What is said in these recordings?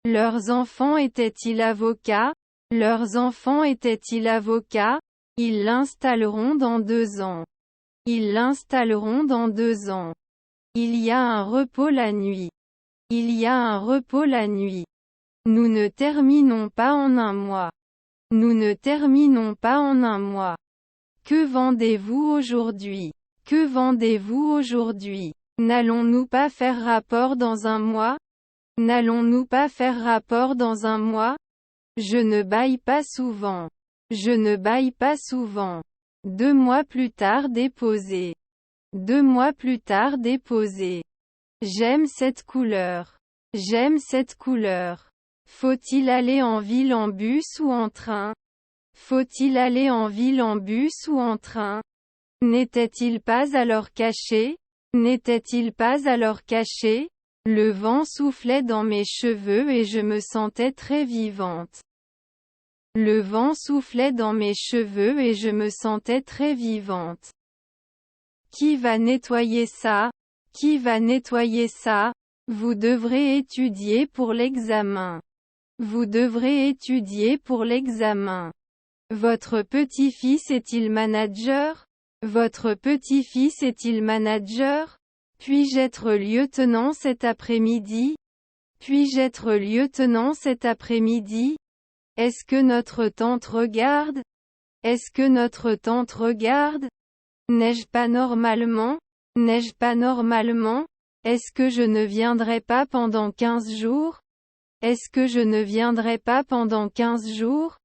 Leurs enfants étaient-ils avocats? Leurs enfants étaient-ils avocats? Ils l'installeront dans 2 ans. Ils l'installeront dans 2 ans. Il y a un repos la nuit. Il y a un repos la nuit. Nous ne terminons pas en un mois. Nous ne terminons pas en un mois. Que vendez-vous aujourd'hui? Que vendez-vous aujourd'hui? N'allons-nous pas faire rapport dans un mois? N'allons-nous pas faire rapport dans un mois? Je ne bâille pas souvent. Je ne bâille pas souvent. 2 mois plus tard déposé. 2 mois plus tard déposé. J'aime cette couleur. J'aime cette couleur. Faut-il aller en ville en bus ou en train? Faut-il aller en ville en bus ou en train? N'était-il pas alors caché? N'était-il pas alors caché? Le vent soufflait dans mes cheveux et je me sentais très vivante. Le vent soufflait dans mes cheveux et je me sentais très vivante. Qui va nettoyer ça? Qui va nettoyer ça? Vous devrez étudier pour l'examen. Vous devrez étudier pour l'examen. Votre petit-fils est-il manager? Votre petit-fils est-il manager? Puis-je être lieutenant cet après-midi? Puis-je être lieutenant cet après-midi? Est-ce que notre tante regarde? Est-ce que notre tante regarde? N'ai-je pas normalement? N'ai-je pas normalement? Est-ce que je ne viendrai pas pendant 15 jours? Est-ce que je ne viendrai pas pendant 15 jours?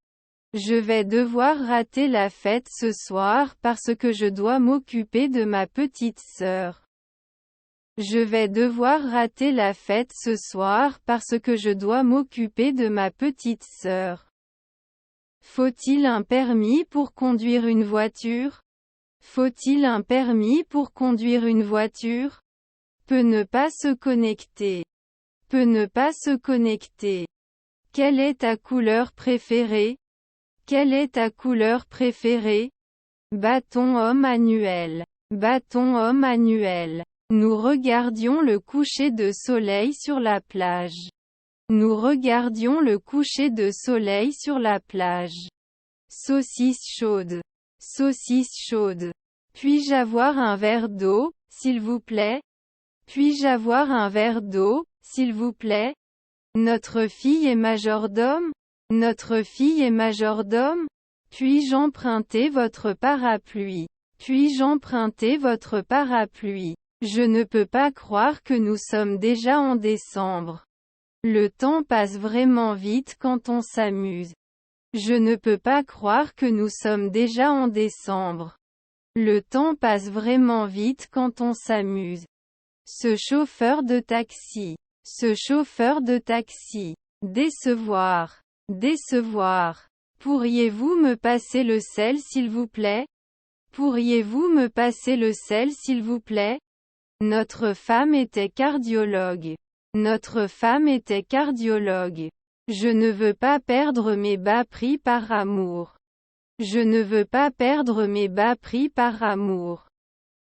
Je vais devoir rater la fête ce soir parce que je dois m'occuper de ma petite sœur. Je vais devoir rater la fête ce soir parce que je dois m'occuper de ma petite sœur. Faut-il un permis pour conduire une voiture? Faut-il un permis pour conduire une voiture? Peut ne pas se connecter. Peut ne pas se connecter. Quelle est ta couleur préférée? Quelle est ta couleur préférée? Bâton homme annuel. Bâton homme annuel. Nous regardions le coucher de soleil sur la plage. Nous regardions le coucher de soleil sur la plage. Saucisse chaude. Saucisse chaude. Puis-je avoir un verre d'eau, s'il vous plaît? Puis-je avoir un verre d'eau, s'il vous plaît? Notre fille est majordome? Notre fille est majordome? Puis-je emprunter votre parapluie? Puis-je emprunter votre parapluie? Je ne peux pas croire que nous sommes déjà en décembre. Le temps passe vraiment vite quand on s'amuse. Je ne peux pas croire que nous sommes déjà en décembre. Le temps passe vraiment vite quand on s'amuse. Ce chauffeur de taxi. Ce chauffeur de taxi. Décevoir. Décevoir. Pourriez-vous me passer le sel s'il vous plaît? Pourriez-vous me passer le sel s'il vous plaît? Notre femme était cardiologue. Notre femme était cardiologue. Je ne veux pas perdre mes bas prix par amour. Je ne veux pas perdre mes bas prix par amour.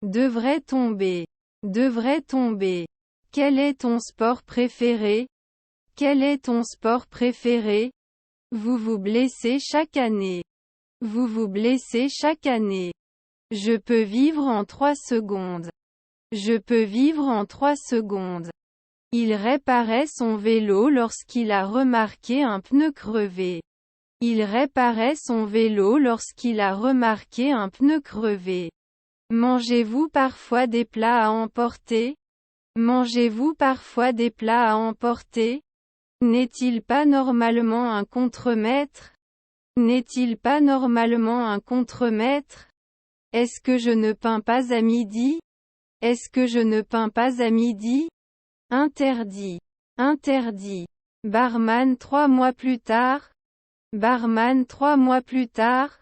Devrait tomber. Devrait tomber. Quel est ton sport préféré? Quel est ton sport préféré? Vous vous blessez chaque année. Vous vous blessez chaque année. Je peux vivre en 3 secondes. Je peux vivre en 3 secondes. Il réparait son vélo lorsqu'il a remarqué un pneu crevé. Il réparait son vélo lorsqu'il a remarqué un pneu crevé. Mangez-vous parfois des plats à emporter? Mangez-vous parfois des plats à emporter? N'est-il pas normalement un contremaître? N'est-il pas normalement un contremaître? Est-ce que je ne peins pas à midi? Est-ce que je ne peins pas à midi? Interdit. Interdit. Barman 3 mois plus tard. Barman 3 mois plus tard.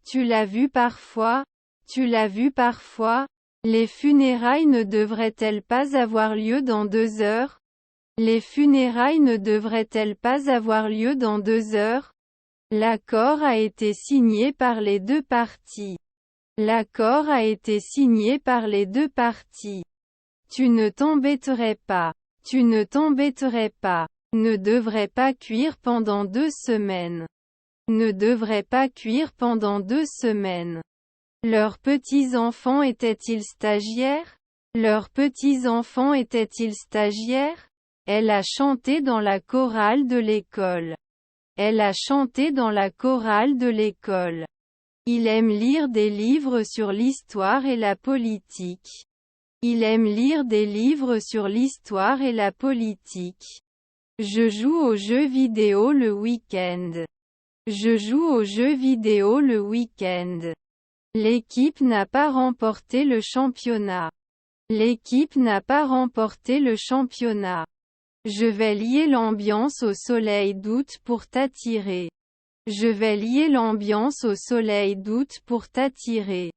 Tu l'as vu parfois? Tu l'as vu parfois? Les funérailles ne devraient-elles pas avoir lieu dans 2 heures? Les funérailles ne devraient-elles pas avoir lieu dans 2 heures? L'accord a été signé par les 2 parties. L'accord a été signé par les 2 parties. Tu ne t'embêterais pas. Tu ne t'embêterais pas. Ne devrait pas cuire pendant 2 semaines. Ne devrait pas cuire pendant 2 semaines. Leurs petits-enfants étaient-ils stagiaires? Leurs petits-enfants étaient-ils stagiaires? Elle a chanté dans la chorale de l'école. Elle a chanté dans la chorale de l'école. Il aime lire des livres sur l'histoire et la politique. Il aime lire des livres sur l'histoire et la politique. Je joue aux jeux vidéo le week-end. Je joue aux jeux vidéo le week-end. L'équipe n'a pas remporté le championnat. L'équipe n'a pas remporté le championnat. Je vais lier l'ambiance au soleil d'août pour t'attirer. Je vais lier l'ambiance au soleil d'août pour t'attirer.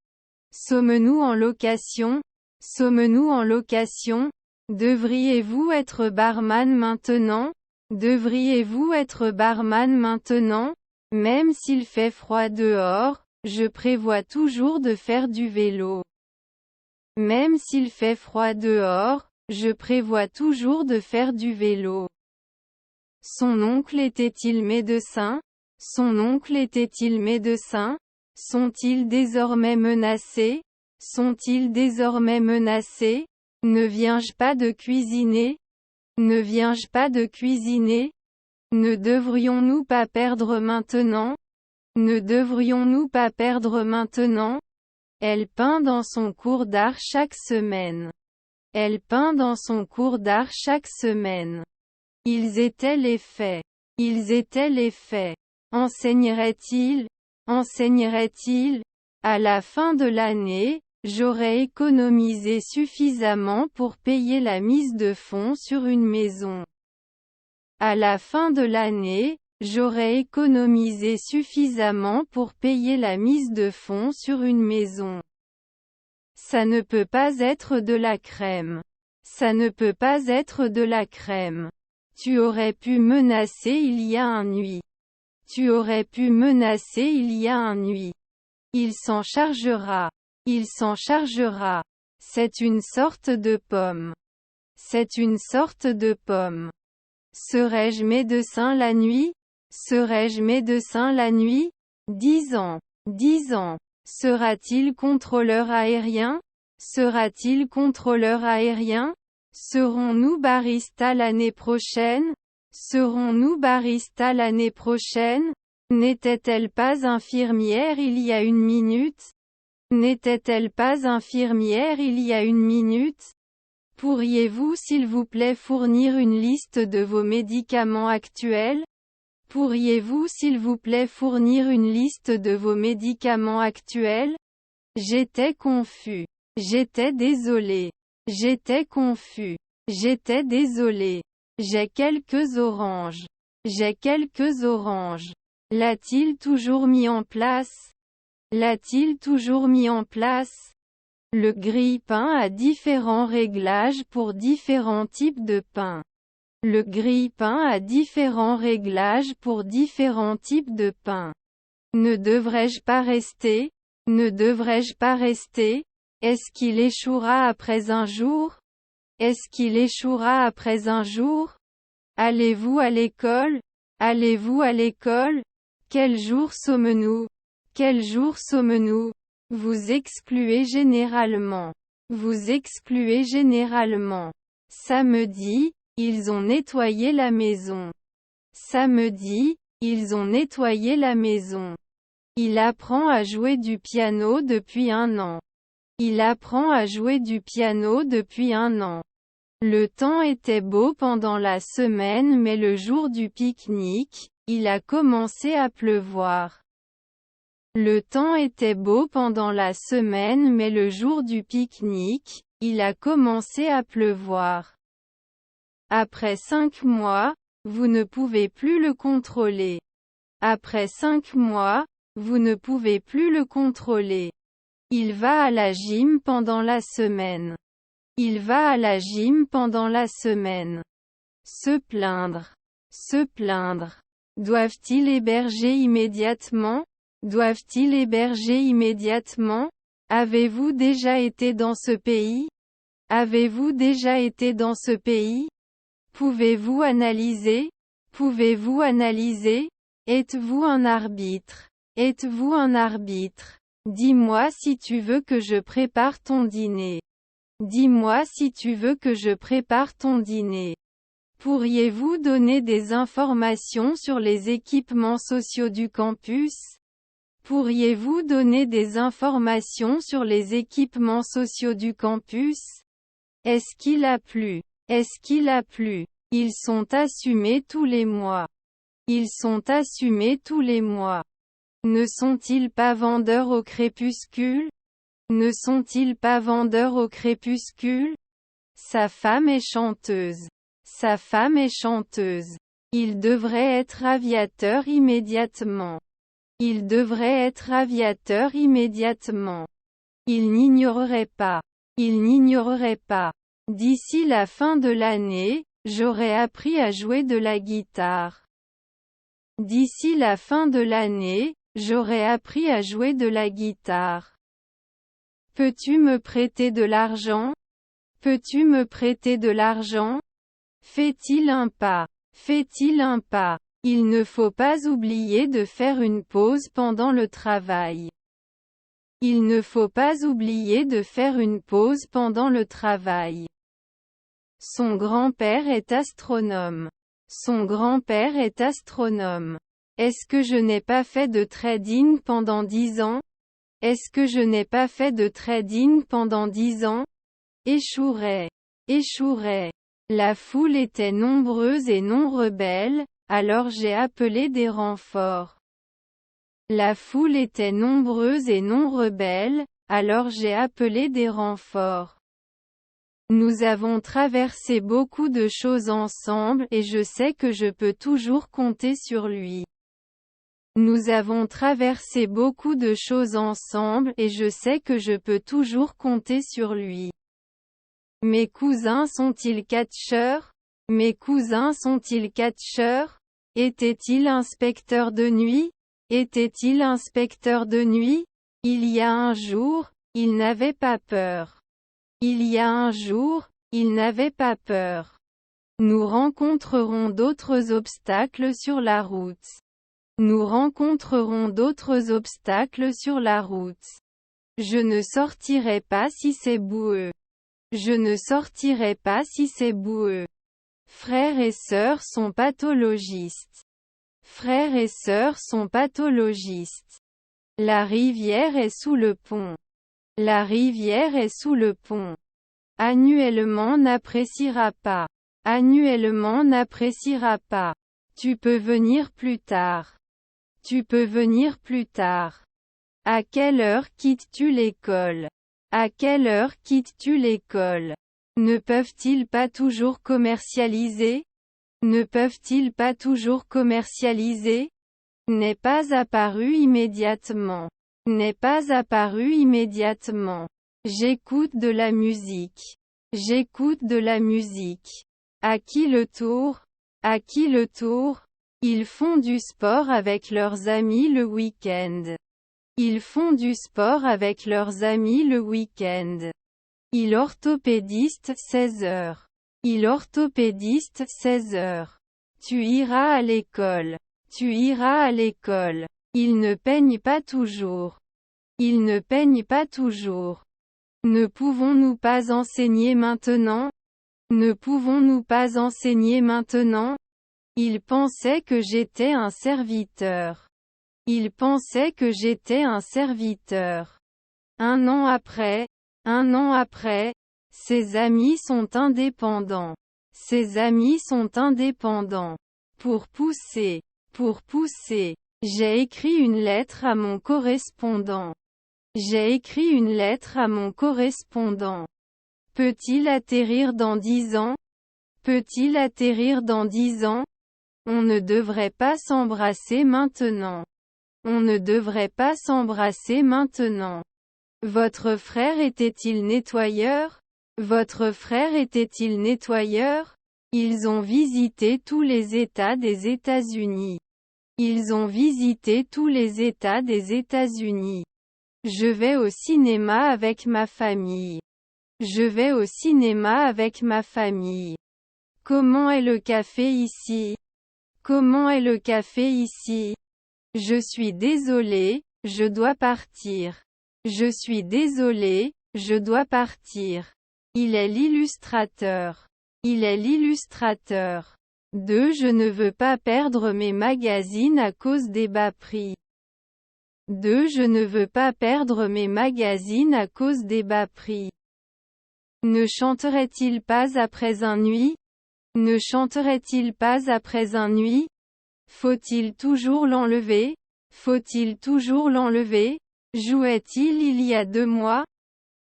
Sommes-nous en location? Sommes-nous en location? Devriez-vous être barman maintenant? Devriez-vous être barman maintenant? Même s'il fait froid dehors, je prévois toujours de faire du vélo. Même s'il fait froid dehors, je prévois toujours de faire du vélo. Son oncle était-il médecin? Son oncle était-il médecin? Sont-ils désormais menacés? Sont-ils désormais menacés? Ne viens-je pas de cuisiner? Ne viens-je pas de cuisiner? Ne devrions-nous pas perdre maintenant? Ne devrions-nous pas perdre maintenant? Elle peint dans son cours d'art chaque semaine. Elle peint dans son cours d'art chaque semaine. Ils étaient les faits. Ils étaient les faits. Enseignerait-il? Enseignerait-il? À la fin de l'année, j'aurais économisé suffisamment pour payer la mise de fonds sur une maison. À la fin de l'année, j'aurais économisé suffisamment pour payer la mise de fonds sur une maison. Ça ne peut pas être de la crème. Ça ne peut pas être de la crème. Tu aurais pu menacer il y a un nuit. Tu aurais pu menacer il y a un nuit. Il s'en chargera. Il s'en chargera. C'est une sorte de pomme. C'est une sorte de pomme. Serais-je médecin la nuit? Serais-je médecin la nuit? 10 ans. 10 ans. Sera-t-il contrôleur aérien? Sera-t-il contrôleur aérien? Serons-nous baristas l'année prochaine? Serons-nous baristas l'année prochaine? N'était-elle pas infirmière il y a une minute? N'était-elle pas infirmière il y a une minute? Pourriez-vous s'il vous plaît fournir une liste de vos médicaments actuels? Pourriez-vous s'il vous plaît fournir une liste de vos médicaments actuels? J'étais confus. J'étais désolé. J'étais confus. J'étais désolé. J'ai quelques oranges. J'ai quelques oranges. L'a-t-il toujours mis en place? L'a-t-il toujours mis en place? Le grille-pain a différents réglages pour différents types de pain. Le grille-pain a différents réglages pour différents types de pain. Ne devrais-je pas rester? Ne devrais-je pas rester? Est-ce qu'il échouera après un jour? Est-ce qu'il échouera après un jour? Allez-vous à l'école? Allez-vous à l'école? Quel jour sommes-nous? Quel jour sommes-nous? Vous excluez généralement. Vous excluez généralement. Samedi, ils ont nettoyé la maison. Samedi, ils ont nettoyé la maison. Il apprend à jouer du piano depuis 1 an. Il apprend à jouer du piano depuis 1 an. Le temps était beau pendant la semaine mais le jour du pique-nique, il a commencé à pleuvoir. Le temps était beau pendant la semaine mais le jour du pique-nique, il a commencé à pleuvoir. Après 5 mois, vous ne pouvez plus le contrôler. Après 5 mois, vous ne pouvez plus le contrôler. Il va à la gym pendant la semaine. Il va à la gym pendant la semaine. Se plaindre. Se plaindre. Doivent-ils héberger immédiatement? Doivent-ils héberger immédiatement? Avez-vous déjà été dans ce pays? Avez-vous déjà été dans ce pays? Pouvez-vous analyser? Pouvez-vous analyser? Êtes-vous un arbitre? Êtes-vous un arbitre? Dis-moi si tu veux que je prépare ton dîner. Dis-moi si tu veux que je prépare ton dîner. Pourriez-vous donner des informations sur les équipements sociaux du campus? Pourriez-vous donner des informations sur les équipements sociaux du campus? Est-ce qu'il a plu? Est-ce qu'il a plu? Ils sont assumés tous les mois. Ils sont assumés tous les mois. Ne sont-ils pas vendeurs au crépuscule? Ne sont-ils pas vendeurs au crépuscule? Sa femme est chanteuse. Sa femme est chanteuse. Il devrait être aviateur immédiatement. Il devrait être aviateur immédiatement. Il n'ignorerait pas. Il n'ignorerait pas. D'ici la fin de l'année, j'aurai appris à jouer de la guitare. D'ici la fin de l'année, j'aurai appris à jouer de la guitare. Peux-tu me prêter de l'argent? Peux-tu me prêter de l'argent? Fait-il un pas? Fait-il un pas? Il ne faut pas oublier de faire une pause pendant le travail. Il ne faut pas oublier de faire une pause pendant le travail. Son grand-père est astronome. Son grand-père est astronome. Est-ce que je n'ai pas fait de trading pendant 10 ans? Est-ce que je n'ai pas fait de trading pendant 10 ans? Échouerait. Échouerait. La foule était nombreuse et non rebelle, alors j'ai appelé des renforts. La foule était nombreuse et non rebelle, alors j'ai appelé des renforts. Nous avons traversé beaucoup de choses ensemble et je sais que je peux toujours compter sur lui. Nous avons traversé beaucoup de choses ensemble et je sais que je peux toujours compter sur lui. Mes cousins sont-ils catcheurs? Mes cousins sont-ils catcheurs? Était-il inspecteur de nuit? Était-il inspecteur de nuit? Il y a un jour, il n'avait pas peur. Il y a un jour, il n'avait pas peur. Nous rencontrerons d'autres obstacles sur la route. Nous rencontrerons d'autres obstacles sur la route. Je ne sortirai pas si c'est boueux. Je ne sortirai pas si c'est boueux. Frères et sœurs sont pathologistes. Frères et sœurs sont pathologistes. La rivière est sous le pont. La rivière est sous le pont. Annuellement n'appréciera pas. Annuellement n'appréciera pas. Tu peux venir plus tard. Tu peux venir plus tard. À quelle heure quittes-tu l'école? À quelle heure quittes-tu l'école? Ne peuvent-ils pas toujours commercialiser? Ne peuvent-ils pas toujours commercialiser? N'est pas apparu immédiatement. N'est pas apparu immédiatement. J'écoute de la musique. J'écoute de la musique. À qui le tour? À qui le tour? Ils font du sport avec leurs amis le week-end. Ils font du sport avec leurs amis le week-end. Il orthopédiste 16 heures. Il orthopédiste 16 heures. Tu iras à l'école. Tu iras à l'école. Il ne peigne pas toujours. Il ne peigne pas toujours. Ne pouvons-nous pas enseigner maintenant? Ne pouvons-nous pas enseigner maintenant? Il pensait que j'étais un serviteur. Il pensait que j'étais un serviteur. Un an après, ses amis sont indépendants. Ses amis sont indépendants. Pour pousser, j'ai écrit une lettre à mon correspondant. J'ai écrit une lettre à mon correspondant. Peut-il atterrir dans 10 ans? Peut-il atterrir dans 10 ans? On ne devrait pas s'embrasser maintenant. On ne devrait pas s'embrasser maintenant. Votre frère était-il nettoyeur? Votre frère était-il nettoyeur? Ils ont visité tous les États des États-Unis. Ils ont visité tous les États des États-Unis. Je vais au cinéma avec ma famille. Je vais au cinéma avec ma famille. Comment est le café ici? Comment est le café ici? Je suis désolé, je dois partir. Je suis désolé, je dois partir. Il est l'illustrateur. Il est l'illustrateur. 2. Je ne veux pas perdre mes magazines à cause des bas prix. 2. Je ne veux pas perdre mes magazines à cause des bas prix. Ne chanterait-il pas après un nuit? Ne chanterait-il pas après un nuit? Faut-il toujours l'enlever? Faut-il toujours l'enlever? Jouait-il il y a 2 mois?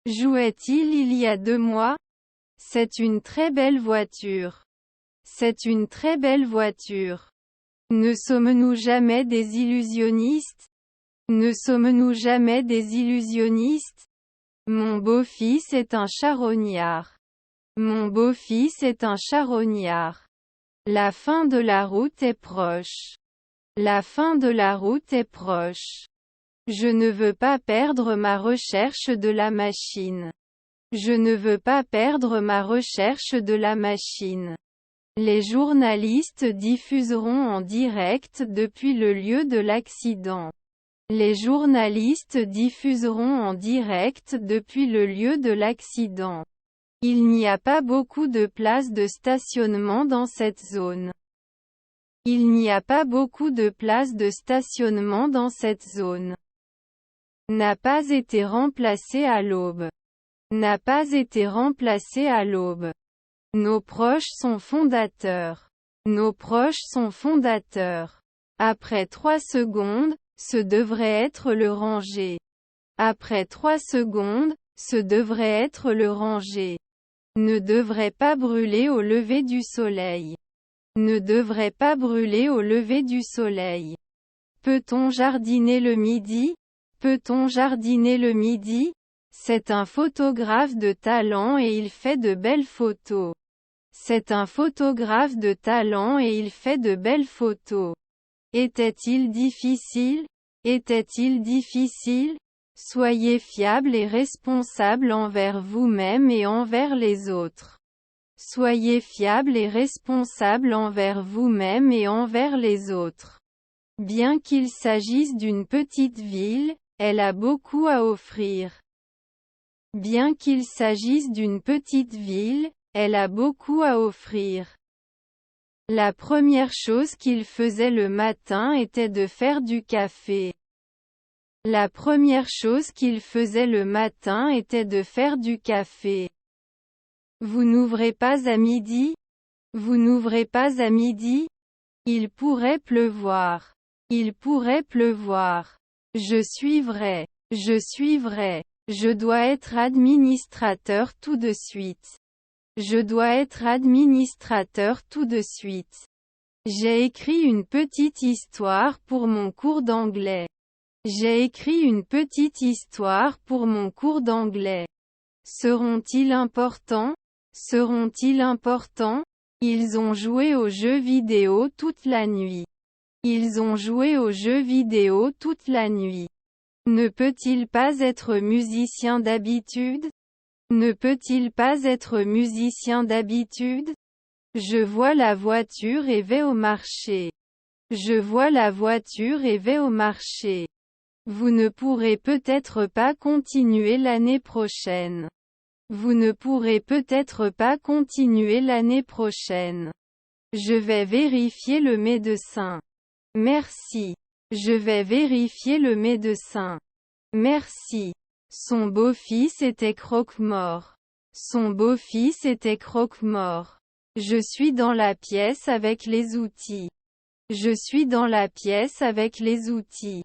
Jouait-il il y a 2 mois? C'est une très belle voiture. C'est une très belle voiture. Ne sommes-nous jamais des illusionnistes? Ne sommes-nous jamais des illusionnistes? Mon beau-fils est un charognard. Mon beau-fils est un charognard. La fin de la route est proche. La fin de la route est proche. Je ne veux pas perdre ma recherche de la machine. Je ne veux pas perdre ma recherche de la machine. Les journalistes diffuseront en direct depuis le lieu de l'accident. Les journalistes diffuseront en direct depuis le lieu de l'accident. Il n'y a pas beaucoup de places de stationnement dans cette zone. Il n'y a pas beaucoup de places de stationnement dans cette zone. N'a pas été remplacé à l'aube. N'a pas été remplacé à l'aube. Nos proches sont fondateurs. Nos proches sont fondateurs. Après 3 secondes, ce devrait être le rangé. Après 3 secondes, ce devrait être le rangé. Ne devrait pas brûler au lever du soleil. Ne devrait pas brûler au lever du soleil. Peut-on jardiner le midi? Peut-on jardiner le midi? C'est un photographe de talent et il fait de belles photos. C'est un photographe de talent et il fait de belles photos. Était-il difficile? Était-il difficile? Soyez fiable et responsable envers vous-même et envers les autres. Soyez fiable et responsable envers vous-même et envers les autres. Bien qu'il s'agisse d'une petite ville, elle a beaucoup à offrir. Bien qu'il s'agisse d'une petite ville, elle a beaucoup à offrir. La première chose qu'il faisait le matin était de faire du café. La première chose qu'il faisait le matin était de faire du café. Vous n'ouvrez pas à midi? Vous n'ouvrez pas à midi? Il pourrait pleuvoir. Il pourrait pleuvoir. Je suivrai. Je suivrai. Je dois être administrateur tout de suite. Je dois être administrateur tout de suite. J'ai écrit une petite histoire pour mon cours d'anglais. J'ai écrit une petite histoire pour mon cours d'anglais. Seront-ils importants? Seront-ils importants? Ils ont joué aux jeux vidéo toute la nuit. Ils ont joué aux jeux vidéo toute la nuit. Ne peut-il pas être musicien d'habitude? Ne peut-il pas être musicien d'habitude? Je vois la voiture et vais au marché. Je vois la voiture et vais au marché. Vous ne pourrez peut-être pas continuer l'année prochaine. Vous ne pourrez peut-être pas continuer l'année prochaine. Je vais vérifier le médecin. Merci. Je vais vérifier le médecin. Merci. Son beau-fils était croque-mort. Son beau-fils était croque-mort. Je suis dans la pièce avec les outils. Je suis dans la pièce avec les outils.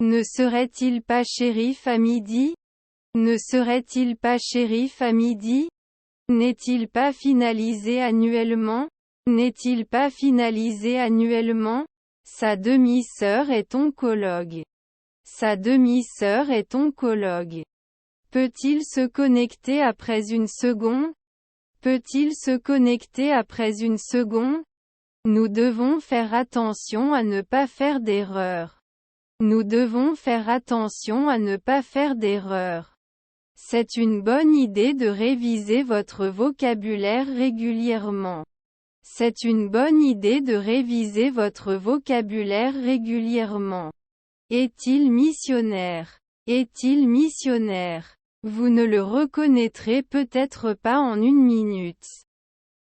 Ne serait-il pas shérif à midi? Ne serait-il pas shérif à midi? N'est-il pas finalisé annuellement? N'est-il pas finalisé annuellement? Sa demi-sœur est oncologue. Sa demi-sœur est oncologue. Peut-il se connecter après une seconde? Peut-il se connecter après une seconde? Nous devons faire attention à ne pas faire d'erreur. Nous devons faire attention à ne pas faire d'erreur. C'est une bonne idée de réviser votre vocabulaire régulièrement. C'est une bonne idée de réviser votre vocabulaire régulièrement. Est-il missionnaire? Est-il missionnaire? Vous ne le reconnaîtrez peut-être pas en une minute.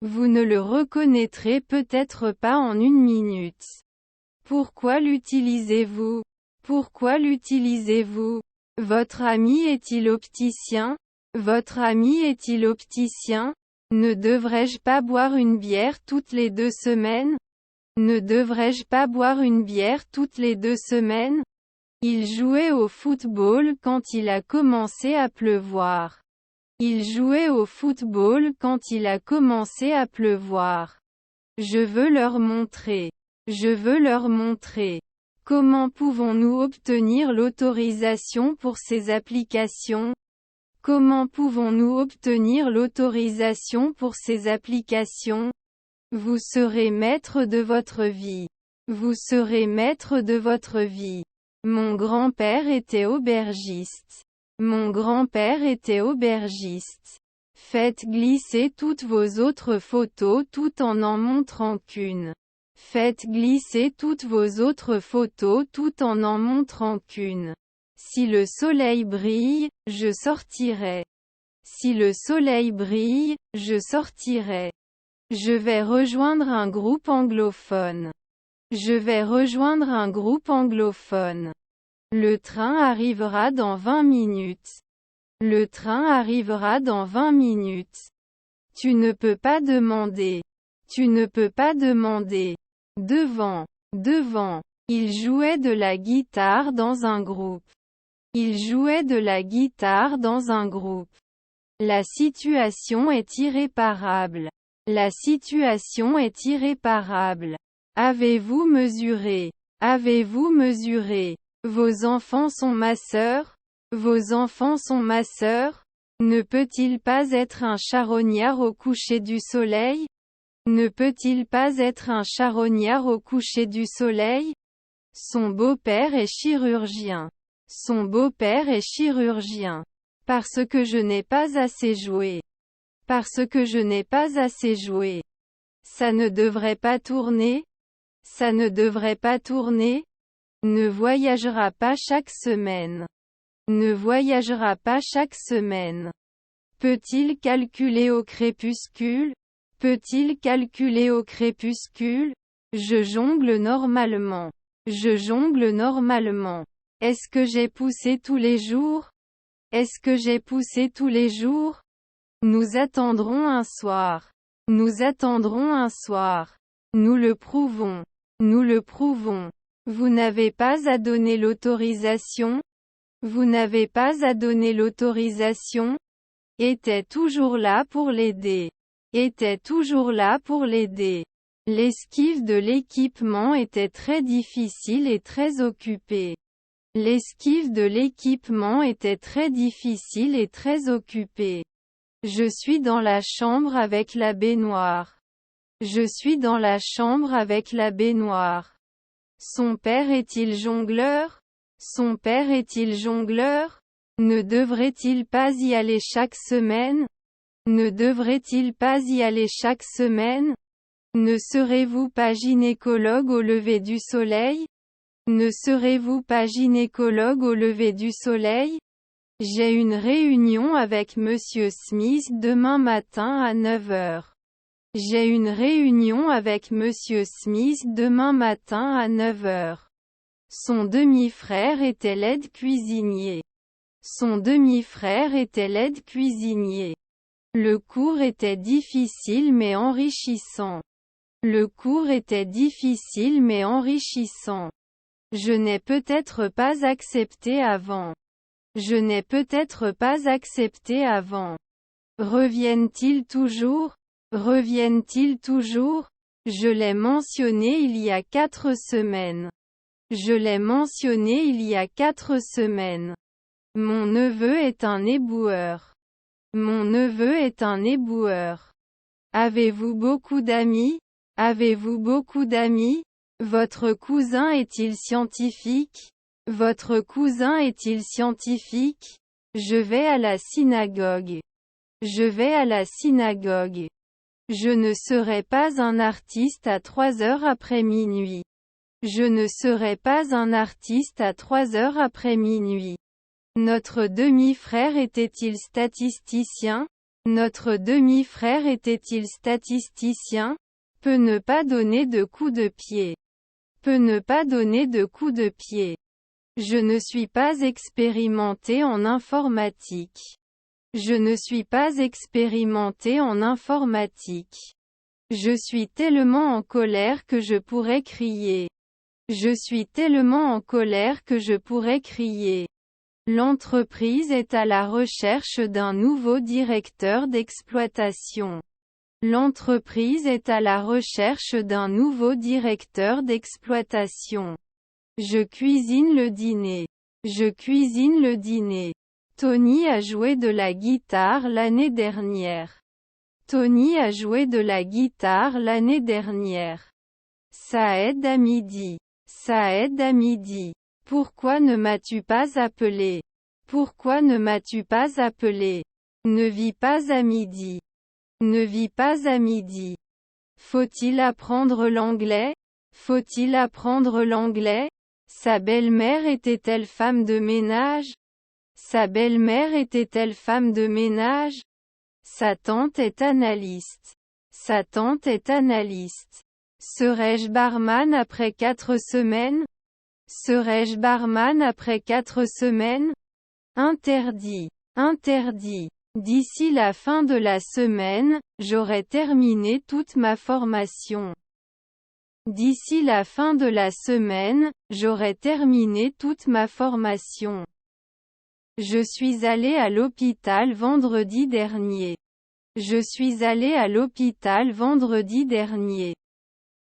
Vous ne le reconnaîtrez peut-être pas en une minute. Pourquoi l'utilisez-vous? Pourquoi l'utilisez-vous? Votre ami est-il opticien? Votre ami est-il opticien? Ne devrais-je pas boire une bière toutes les 2 semaines? Ne devrais-je pas boire une bière toutes les 2 semaines? Il jouait au football quand il a commencé à pleuvoir. Il jouait au football quand il a commencé à pleuvoir. Je veux leur montrer. Je veux leur montrer. Comment pouvons-nous obtenir l'autorisation pour ces applications? Comment pouvons-nous obtenir l'autorisation pour ces applications? Vous serez maître de votre vie. Vous serez maître de votre vie. Mon grand-père était aubergiste. Mon grand-père était aubergiste. Faites glisser toutes vos autres photos tout en n'en montrant qu'une. Faites glisser toutes vos autres photos tout en n'en montrant qu'une. Si le soleil brille, je sortirai. Si le soleil brille, je sortirai. Je vais rejoindre un groupe anglophone. Je vais rejoindre un groupe anglophone. Le train arrivera dans 20 minutes. Le train arrivera dans 20 minutes. Tu ne peux pas demander. Tu ne peux pas demander. Devant. Devant. Il jouait de la guitare dans un groupe. Il jouait de la guitare dans un groupe. La situation est irréparable. La situation est irréparable. Avez-vous mesuré? Avez-vous mesuré? Vos enfants sont ma sœur? Vos enfants sont ma sœur? Ne peut-il pas être un charognard au coucher du soleil? Ne peut-il pas être un charognard au coucher du soleil? Son beau-père est chirurgien. Son beau-père est chirurgien. Parce que je n'ai pas assez joué. Parce que je n'ai pas assez joué. Ça ne devrait pas tourner? Ça ne devrait pas tourner? Ne voyagera pas chaque semaine. Ne voyagera pas chaque semaine. Peut-il calculer au crépuscule? Peut-il calculer au crépuscule? Je jongle normalement. Je jongle normalement. Est-ce que j'ai poussé tous les jours? Est-ce que j'ai poussé tous les jours? Nous attendrons un soir. Nous attendrons un soir. Nous le prouvons. Nous le prouvons. Vous n'avez pas à donner l'autorisation? Vous n'avez pas à donner l'autorisation? Était toujours là pour l'aider. Était toujours là pour l'aider. L'esquive de l'équipement était très difficile et très occupée. L'esquive de l'équipement était très difficile et très occupée. Je suis dans la chambre avec la baignoire. Je suis dans la chambre avec la baignoire. Son père est-il jongleur? Son père est-il jongleur? Ne devrait-il pas y aller chaque semaine? Ne devrait-il pas y aller chaque semaine? Ne serez-vous pas gynécologue au lever du soleil? Ne serez-vous pas gynécologue au lever du soleil? J'ai une réunion avec Monsieur Smith demain matin à 9 heures. J'ai une réunion avec Monsieur Smith demain matin à 9 heures. Son demi-frère était l'aide cuisinier. Son demi-frère était l'aide cuisinier. Le cours était difficile mais enrichissant. Le cours était difficile mais enrichissant. Je n'ai peut-être pas accepté avant. Je n'ai peut-être pas accepté avant. Reviennent-ils toujours? Reviennent-ils toujours? Je l'ai mentionné il y a 4 semaines. Je l'ai mentionné il y a 4 semaines. Mon neveu est un éboueur. Mon neveu est un éboueur. Avez-vous beaucoup d'amis? Avez-vous beaucoup d'amis? Votre cousin est-il scientifique? Votre cousin est-il scientifique? Je vais à la synagogue. Je vais à la synagogue. Je ne serai pas un artiste à 3 heures après minuit. Je ne serai pas un artiste à 3 heures après minuit. Notre demi-frère était-il statisticien? Notre demi-frère était-il statisticien? Peut ne pas donner de coup de pied. Peut ne pas donner de coup de pied. Je ne suis pas expérimenté en informatique. Je ne suis pas expérimenté en informatique. Je suis tellement en colère que je pourrais crier. Je suis tellement en colère que je pourrais crier. L'entreprise est à la recherche d'un nouveau directeur d'exploitation. L'entreprise est à la recherche d'un nouveau directeur d'exploitation. Je cuisine le dîner. Je cuisine le dîner. Tony a joué de la guitare l'année dernière. Tony a joué de la guitare l'année dernière. Ça aide à midi. Ça aide à midi. Pourquoi ne m'as-tu pas appelé? Pourquoi ne m'as-tu pas appelé? Ne vis pas à midi. Ne vis pas à midi. Faut-il apprendre l'anglais? Faut-il apprendre l'anglais? Sa belle-mère était-elle femme de ménage? Sa belle-mère était-elle femme de ménage? Sa tante est analyste. Sa tante est analyste. Serais-je barman après 4 semaines? Serais-je barman après 4 semaines? Interdit. Interdit. D'ici la fin de la semaine, j'aurai terminé toute ma formation. D'ici la fin de la semaine, j'aurai terminé toute ma formation. Je suis allé à l'hôpital vendredi dernier. Je suis allé à l'hôpital vendredi dernier.